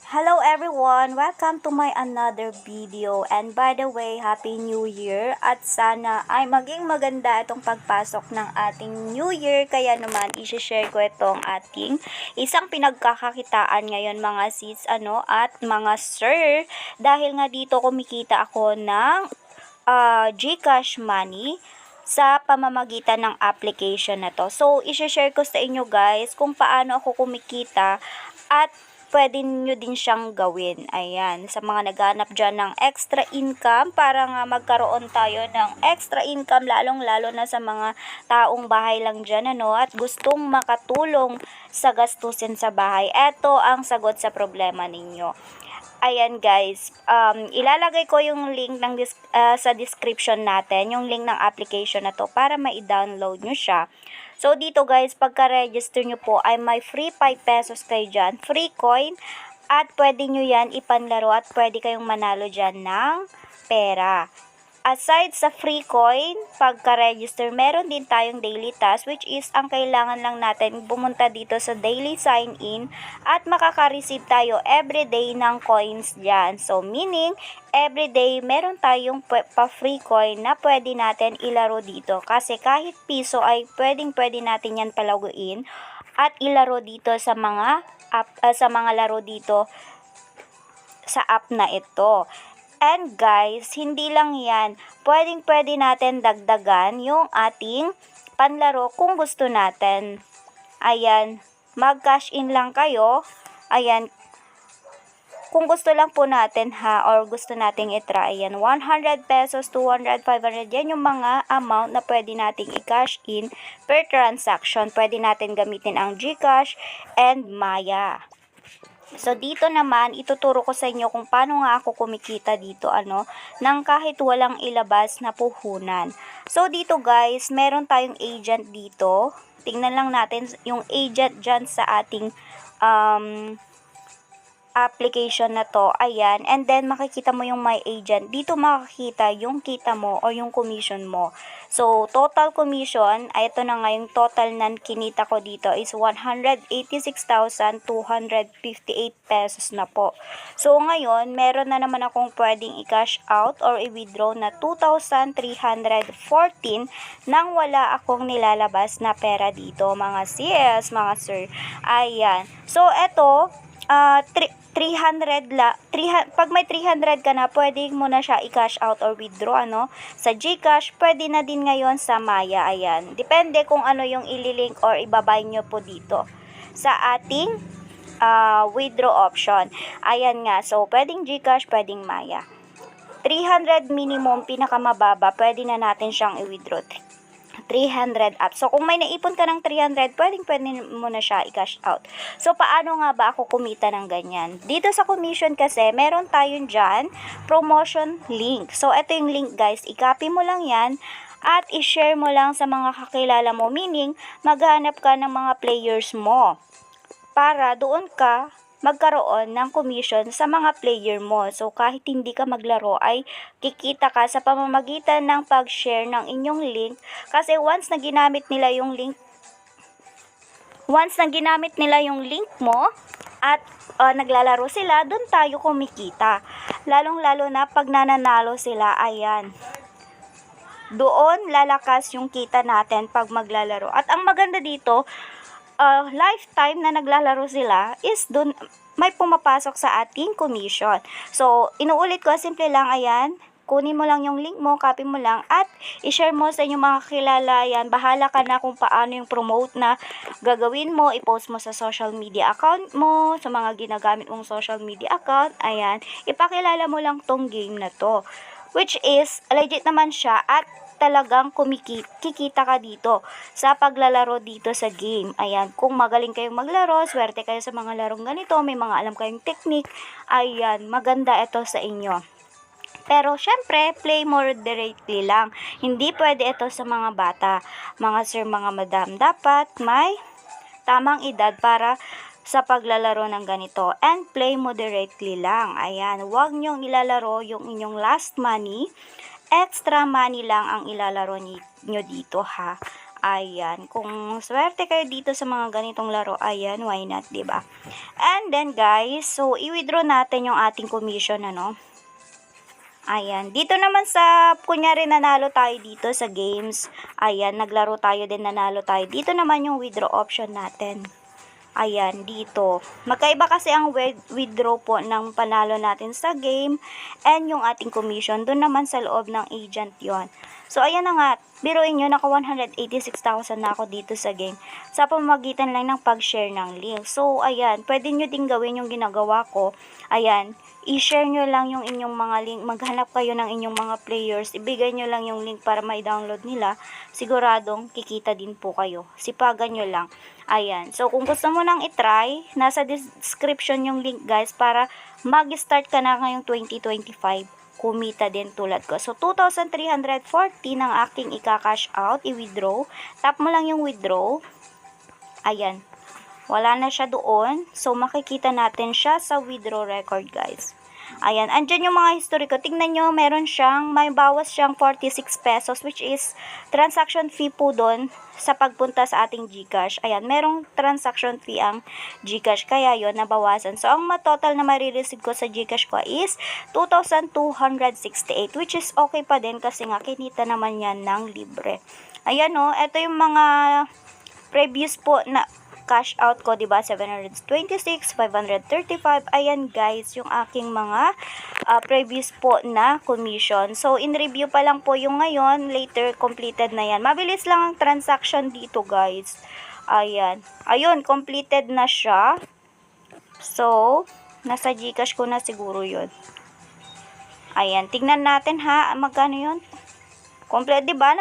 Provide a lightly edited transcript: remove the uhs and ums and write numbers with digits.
Hello everyone! Welcome to my another video. And by the way, Happy New Year! At sana ay maging maganda itong pagpasok ng ating New Year. Kaya naman, isi-share ko itong ating isang pinagkakakitaan ngayon mga sis at mga sir. Dahil nga dito kumikita ako ng GCash money sa pamamagitan ng application na to. So, isi-share ko sa inyo guys kung paano ako kumikita at pwede nyo din siyang gawin. Ayan, sa mga naghanap dyan ng extra income para nga magkaroon tayo ng extra income lalong-lalo na sa mga taong bahay lang dyan at gustong makatulong sa gastusin sa bahay. Ito ang sagot sa problema ninyo. Ayan guys, ilalagay ko yung link sa description natin, yung link ng application na to para ma-download nyo siya. So dito guys, pagka-register nyo po ay may free 5 pesos kayo dyan, free coin, at pwede nyo yan ipanlaro at pwede kayong manalo dyan ng pera. Aside sa free coin, pagka-register, meron din tayong daily task which is ang kailangan lang natin pumunta dito sa daily sign-in at makaka-receive tayo everyday ng coins dyan. So, meaning, everyday meron tayong pa-free coin na pwede natin ilaro dito. Kasi kahit piso ay pwede natin yan palaguin at ilaro dito sa mga laro dito sa app na ito. And guys, hindi lang yan. Pwede natin dagdagan yung ating panlaro kung gusto natin. Ayan, mag-cash in lang kayo. Ayan, kung gusto lang po natin or gusto nating i-try, ayan, 100 pesos, 200, 500, yan yung mga amount na pwede nating i-cash in per transaction. Pwede natin gamitin ang GCash and Maya. So, dito naman, ituturo ko sa inyo kung paano nga ako kumikita dito, nang kahit walang ilabas na puhunan. So, dito guys, meron tayong agent dito. Tingnan lang natin yung agent dyan sa ating, application na to. Ayan, and then makikita mo yung my agent. Dito makikita yung kita mo o yung commission mo. So, total commission, ay ito na nga yung total na kinita ko dito is 186,258 pesos na po. So, ngayon, meron na naman akong pwedeng i-cash out or i-withdraw na 2,314 nang wala akong nilalabas na pera dito, mga sis, mga sir. Ayan. So, ito, 300 pag may 300 ka na, pwede mo na siya i-cash out or withdraw, sa GCash, pwede na din ngayon sa Maya, ayan. Depende kung ano yung ililink or ibabay nyo po dito sa ating withdraw option. Ayan nga, so pwedeng GCash, pwedeng Maya. 300 minimum, pinakamababa, pwede na natin siyang i-withdraw. 300 up. So, kung may naipon ka ng 300, pwede mo na siya i-cash out. So, paano nga ba ako kumita ng ganyan? Dito sa commission kasi, meron tayong dyan, promotion link. So, ito yung link guys. I-copy mo lang yan at i-share mo lang sa mga kakilala mo. Meaning, maghanap ka ng mga players mo para doon ka magkaroon ng commission sa mga player mo. So, kahit hindi ka maglaro ay kikita ka sa pamamagitan ng pag-share ng inyong link. Kasi once na ginamit nila yung link mo at naglalaro sila, doon tayo kumikita. Lalong-lalo na pag nananalo sila, ayan. Doon lalakas yung kita natin pag maglalaro. At ang maganda dito, lifetime na naglalaro sila is dun may pumapasok sa ating commission. So, inuulit ko, simple lang, ayan, kunin mo lang yung link mo, copy mo lang, at i-share mo sa inyong mga kakilala, yan, bahala ka na kung paano yung promote na gagawin mo, i-post mo sa social media account mo, sa mga ginagamit mong social media account, ayan, ipakilala mo lang tong game na to, which is, legit naman siya, at talagang kikita ka dito sa paglalaro dito sa game. Ayan, kung magaling kayong maglaro, swerte kayo sa mga larong ganito, may mga alam kayong technique, ayan, maganda ito sa inyo. Pero syempre, play moderately lang. Hindi pwede ito sa mga bata, mga sir, mga madam. Dapat may tamang edad para sa paglalaro ng ganito. And play moderately lang. Ayan, huwag nyong ilalaro yung inyong last money. Extra money lang ang ilalaro nyo dito ha. Ayan, kung swerte kayo dito sa mga ganitong laro, ayan, why not, 'di ba? And then guys, so i-withdraw natin yung ating commission, ano? Ayan, dito naman sa kunyari nanalo tayo dito sa games. Ayan, naglaro tayo din, nanalo tayo. Dito naman yung withdraw option natin. Ayan, dito. Magkaiba kasi ang withdraw po ng panalo natin sa game and yung ating commission. Doon naman sa loob ng agent yon. So, ayan na nga. Biruin nyo, naka 186,000 na ako dito sa game. Sa pamamagitan lang ng pag-share ng link. So, ayan. Pwede nyo din gawin yung ginagawa ko. Ayan. I-share nyo lang yung inyong mga link. Maghanap kayo ng inyong mga players. Ibigay nyo lang yung link para ma-download nila. Siguradong kikita din po kayo. Sipagan nyo lang. Ayan. So, kung gusto mo nang itry, nasa description yung link guys para mag-start ka na ngayong 2025. Kumita din tulad ko. So, 2,340 ang aking ika-cash out, i-withdraw. Tap mo lang yung withdraw. Ayan. Wala na siya doon. So, makikita natin siya sa withdraw record, guys. Ayan. Andyan yung mga history ko. Tingnan nyo, may bawas siyang 46 pesos, which is transaction fee po doon sa pagpunta sa ating GCash. Ayan. Merong transaction fee ang GCash. Kaya yon nabawasan. So, ang total na marireceive ko sa GCash ko is 2,268, which is okay pa din kasi nga kinita naman yan ng libre. Ayan o. Ito yung mga previous po na cash out ko, diba? 726, 535. Ayan guys, yung aking mga previous po na commission. So, in review pa lang po yung ngayon. Later, completed na yan. Mabilis lang ang transaction dito guys. Ayan. Ayun, completed na siya. So, nasa GCash ko na siguro yun. Ayan, tingnan natin ha. Magkano yun? Complete, diba?